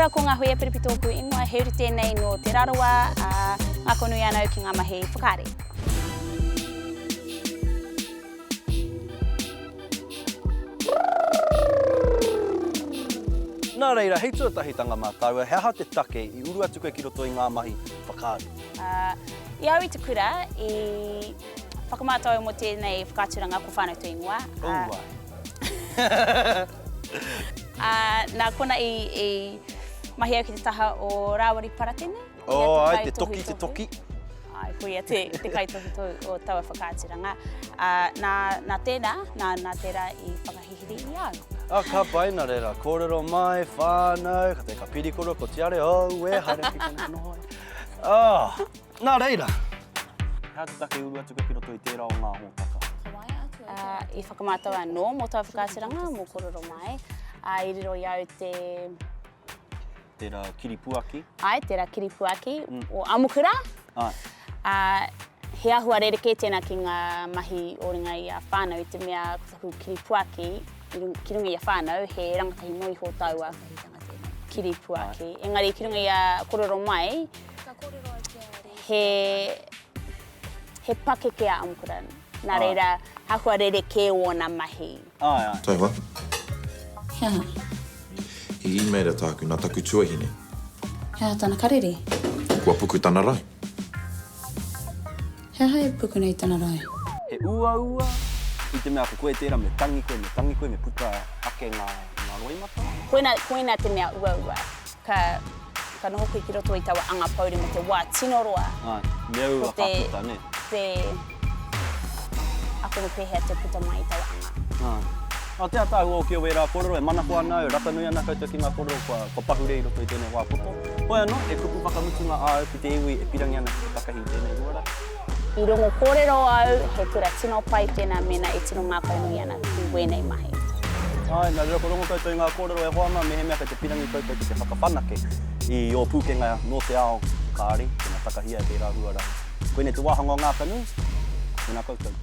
ora ko ngā hui e peripitoku ingoa heuri tēnei no te raroa ngā konui anau ki ngā mahi whakaare. Nā reira, hei tuatahitanga mā tāua, he aha te take I uru atu koe ki roto I ngā mahi whakaare? I au I te kura, I whakamātau mo tēnei whakāturanga ko whānau tu ingoa. Nā kona I mahi au ki te taha o Rāwari Paratene. Ai, te toki. Ai, koia te kaitohi o taua whakāturanga. Nā tēnā I whakahihiri I au. Ka paina reira, kōrero mai, whānau, ka te ka pirikoro, ko te are, e haere ki kona nohoi. Nā reira, hea te take uru atu ki roto I tērā o ngā hōtaka? I whakamātau anō, mō tau whakātiranga, mō kōrero mai. I riro I au Tērā kiripuaki? Ai, tērā kiripuaki o Amukura. He ahua rereke tēnā ki ngā mahi o ringa I a whānau, I te mea kutaku kiripuaki, ki runga I a whānau, he rangatahi noi hō taua kiripuaki. Engari, ki runga I a kōrero mai, he pakeke a Amukura. Nā reira, hahua rereke o nā mahi. Taiwa. Hea. I meira tāku nā taku tuahine. Hea tāna karere. Kua puku tāna rai. Hea hai puku nei tāna rai. He ua, I te mea ka koe tērā me tangi koe, me puta ake ngā roimata. Koina te mea ua. Ka noho koe ki roto I taua anga pauri me te wā tino roa. Mea ua ka puta, ne? Ako no pēhea te puta mai I taua anga. Tea tāu o kia wera kōrero, e manako ana, e ratanui ana koutou ki ngā kōrero, kua pahure I roto I tēnei wā poto. Hoi anō, e kupu whakamutunga au ki te iwi, e pirangi ana ki te takahi tēnei ruara. I rongo kōrero au, he kura tino pai tēnā mena e tino Ngakau nui ana ki wēnei mahi. Nā rira ko rongo koutou I ngā kōrero e hoanga, me he mea kei te pirangi koutou ki te whakawhanake I o Pukana no te ao kāri, tēnā takahia e tērā ruara. Koe ne te wāhanga o Ngakau nui, tēnā koutou.